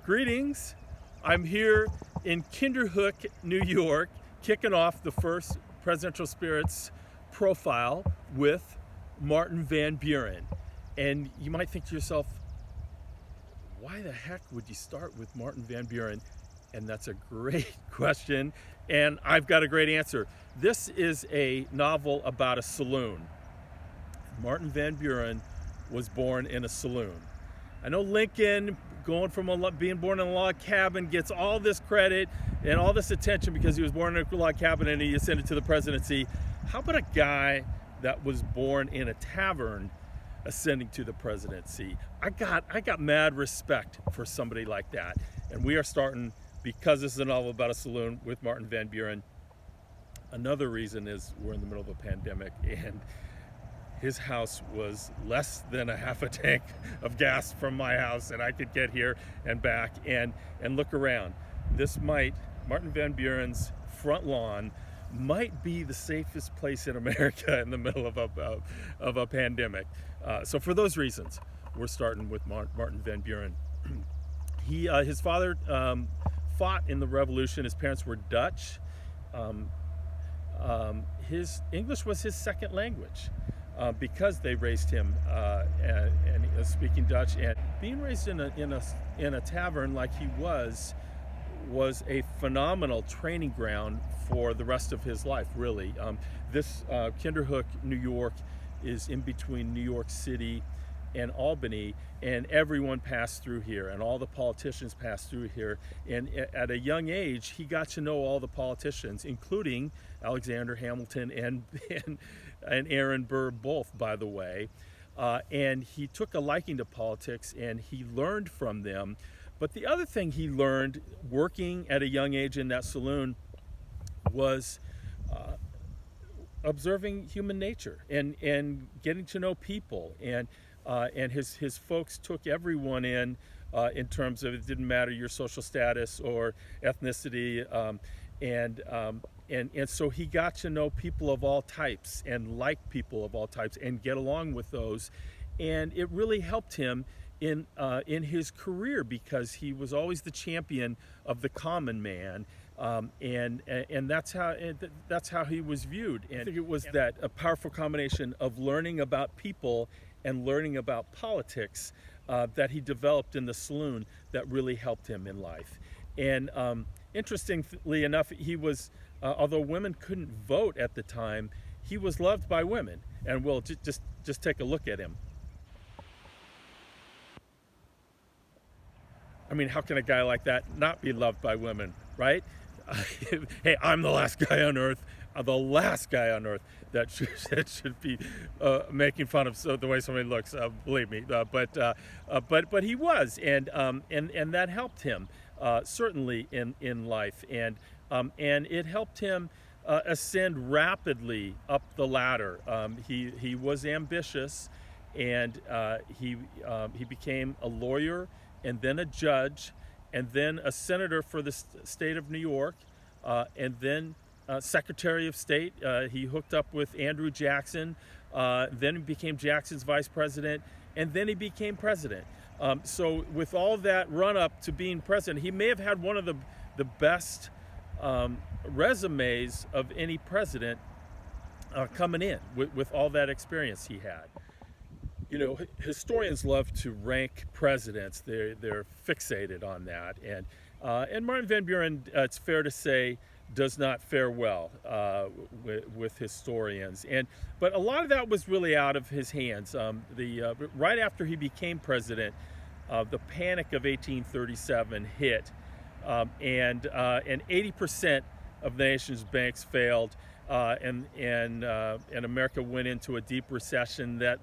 Greetings. I'm here in Kinderhook, New York, kicking off the first Presidential Spirits profile with Martin Van Buren. And you might think to yourself, why the heck would you start with Martin Van Buren? And that's a great question, and I've got a great answer. This is a novel about a saloon. Martin Van Buren was born in a saloon. I know Lincoln, going from being born in a log cabin, gets all this credit and all this attention because he was born in a log cabin and he ascended to the presidency. How about a guy that was born in a tavern ascending to the presidency? I got mad respect for somebody like that. And we are starting, because this is a novel about a saloon, with Martin Van Buren. Another reason is we're in the middle of a pandemic and his house was less than a half a tank of gas from my house, and I could get here and back and look around. Martin Van Buren's front lawn might be the safest place in America in the middle of a pandemic. So for those reasons, we're starting with Martin Van Buren. His father fought in the Revolution. His parents were Dutch. His English was his second language because they raised him and speaking Dutch. And being raised in a tavern like he was a phenomenal training ground for the rest of his life, really. This Kinderhook, New York, is in between New York City and Albany, and everyone passed through here, and all the politicians passed through here. And at a young age, he got to know all the politicians, including Alexander Hamilton and Aaron Burr, both, by the way. And he took a liking to politics, and he learned from them. But the other thing he learned working at a young age in that saloon was observing human nature and getting to know people. And his folks took everyone in terms of, it didn't matter your social status or ethnicity, and so he got to know people of all types and like people of all types and get along with those, and it really helped him in his career because he was always the champion of the common man. And that's how he was viewed. And I think it was that a powerful combination of learning about people and learning about politics that he developed in the saloon that really helped him in life. And interestingly enough, he was, although women couldn't vote at the time, he was loved by women. And we'll just take a look at him. I mean, how can a guy like that not be loved by women, right? Hey, I'm the last guy on earth. That should be making fun of the way somebody looks. Believe me, but he was, and that helped him certainly in life, and it helped him ascend rapidly up the ladder. He was ambitious, and he became a lawyer, and then a judge, and then a senator for the state of New York, and then Secretary of State. He hooked up with Andrew Jackson, then he became Jackson's vice president, and then he became president. So with all that run up to being president, he may have had one of the best resumes of any president coming in with all that experience he had. You know, historians love to rank presidents. They're fixated on that, and Martin Van Buren, it's fair to say, does not fare well with historians, but a lot of that was really out of his hands. Right after he became president, the Panic of 1837 hit, and 80% of the nation's banks failed, and America went into a deep recession. That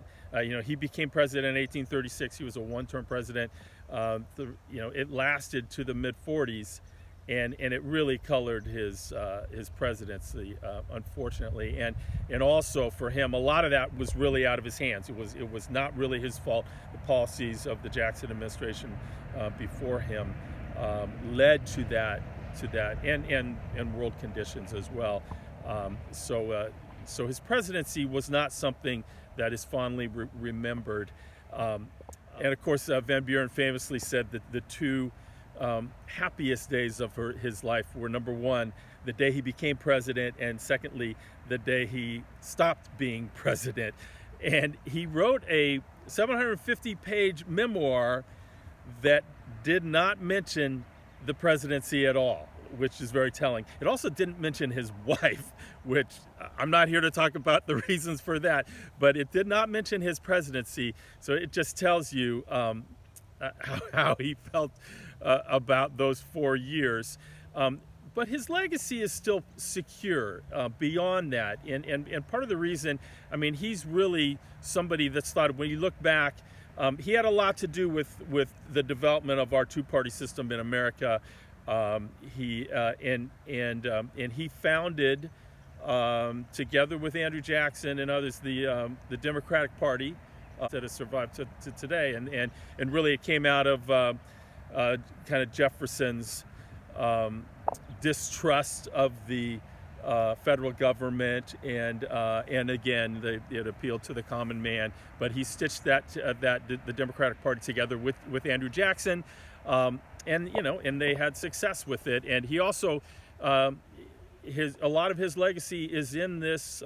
he became president in 1836. He was a one-term president. It lasted to the mid-40s. And it really colored his presidency, unfortunately, and also for him, a lot of that was really out of his hands. It was not really his fault. The policies of the Jackson administration before him led to that, and world conditions as well. So his presidency was not something that is fondly remembered. And of course, Van Buren famously said that the two happiest days of his life were, number one, the day he became president, and secondly, the day he stopped being president. And he wrote a 750-page memoir that did not mention the presidency at all, which is very telling. It also didn't mention his wife, which I'm not here to talk about the reasons for that, but it did not mention his presidency. So it just tells you how he felt about those 4 years. But his legacy is still secure beyond that. And part of the reason, I mean, he's really somebody that's thought, when you look back, he had a lot to do with the development of our two-party system in America. He founded, together with Andrew Jackson and others, the Democratic Party that has survived to today. And really it came out of kind of Jefferson's distrust of the federal government, and again, it appealed to the common man. But he stitched the Democratic Party together with Andrew Jackson, and they had success with it. And he also, a lot of his legacy is in this,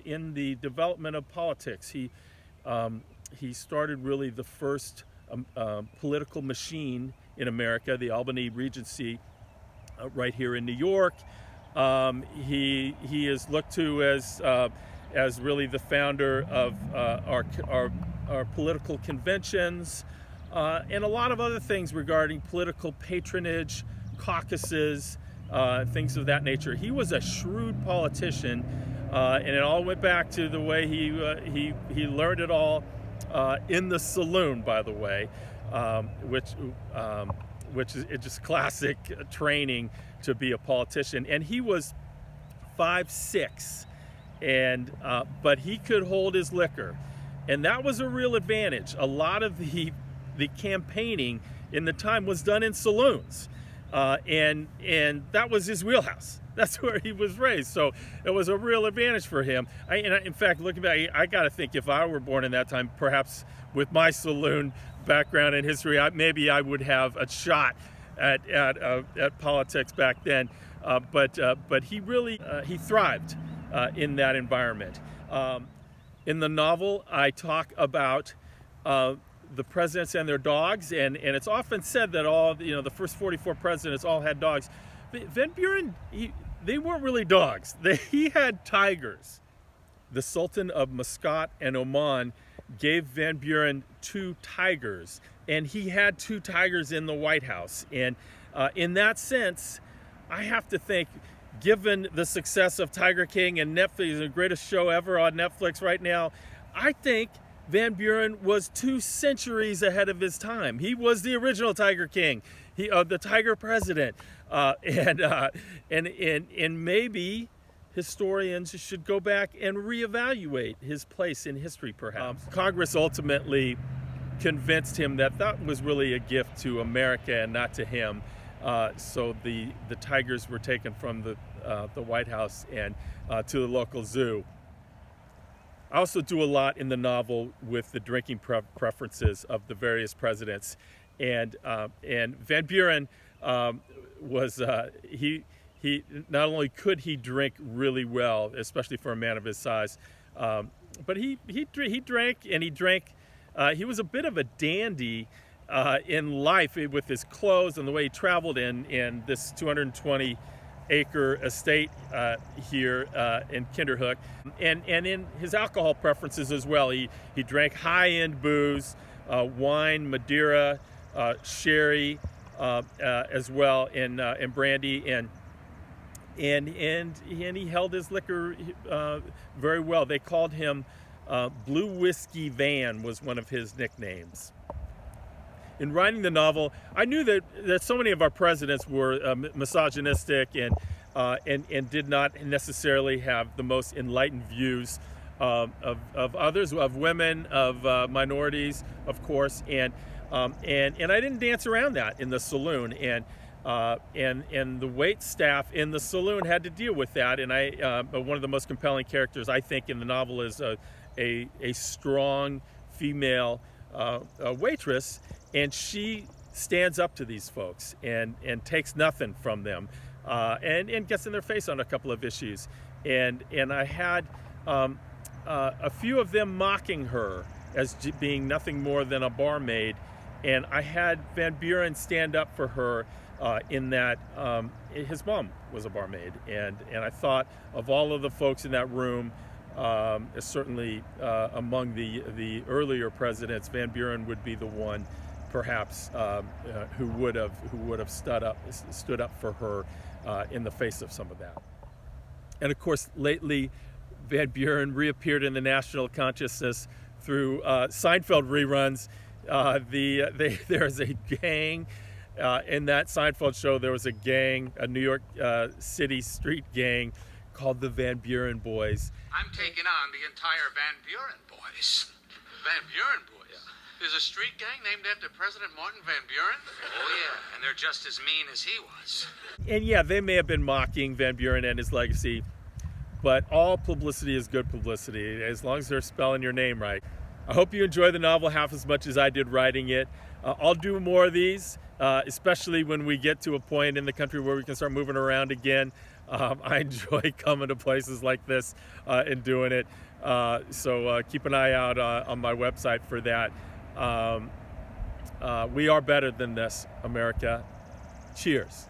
in the development of politics. He started really the first political machine in America, the Albany Regency, right here in New York. He is looked to as really the founder of our political conventions, and a lot of other things regarding political patronage, caucuses, things of that nature. He was a shrewd politician, and it all went back to the way he learned it all in the saloon, by the way, which is just classic training to be a politician. And he was 5'6", but he could hold his liquor, and that was a real advantage. A lot of the campaigning in the time was done in saloons, and that was his wheelhouse. That's where he was raised, so it was a real advantage for him. In fact, looking back, I got to think, if I were born in that time, perhaps with my saloon background and history, maybe I would have a shot at politics back then. But he really he thrived in that environment. In the novel, I talk about the presidents and their dogs, and it's often said that the first 44 presidents all had dogs. Van Buren, they weren't really dogs. He had tigers. The Sultan of Muscat and Oman gave Van Buren 2 tigers, and he had 2 tigers in the White House. And in that sense, I have to think, given the success of Tiger King and Netflix, the greatest show ever on Netflix right now, I think Van Buren was 2 centuries ahead of his time. He was the original Tiger King, the Tiger President, and maybe historians should go back and reevaluate his place in history, perhaps. Congress ultimately convinced him that was really a gift to America and not to him. So the tigers were taken from the White House and to the local zoo. I also do a lot in the novel with the drinking preferences of the various presidents, and Van Buren was he not only could he drink really well, especially for a man of his size, but he drank, and he drank. He was a bit of a dandy in life with his clothes and the way he traveled in this 220-acre estate here in Kinderhook, and in his alcohol preferences as well. He drank high-end booze, wine, Madeira, sherry, as well, and brandy, and he held his liquor very well. They called him Blue Whiskey Van, was one of his nicknames. In writing the novel, I knew that so many of our presidents were misogynistic and did not necessarily have the most enlightened views of others, of women, of minorities, of course, and I didn't dance around that in the saloon, and the wait staff in the saloon had to deal with that. And one of the most compelling characters, I think, in the novel is a strong female waitress, and she stands up to these folks and takes nothing from them, and gets in their face on a couple of issues. And I had a few of them mocking her as being nothing more than a barmaid, and I had Van Buren stand up for her in that his mom was a barmaid, and I thought of all of the folks in that room, certainly among the earlier presidents, Van Buren would be the one, perhaps, who would have stood up for her in the face of some of that. And of course, lately, Van Buren reappeared in the national consciousness through Seinfeld reruns. There's a gang in that Seinfeld show. There was a gang, a New York City street gang called the Van Buren Boys. I'm taking on the entire Van Buren Boys. Van Buren Boys? Yeah. There's a street gang named after President Martin Van Buren? Oh yeah, and they're just as mean as he was. And yeah, they may have been mocking Van Buren and his legacy, but all publicity is good publicity, as long as they're spelling your name right. I hope you enjoy the novel half as much as I did writing it. I'll do more of these, especially when we get to a point in the country where we can start moving around again. I enjoy coming to places like this and doing it. So keep an eye out on my website for that. We are better than this, America. Cheers.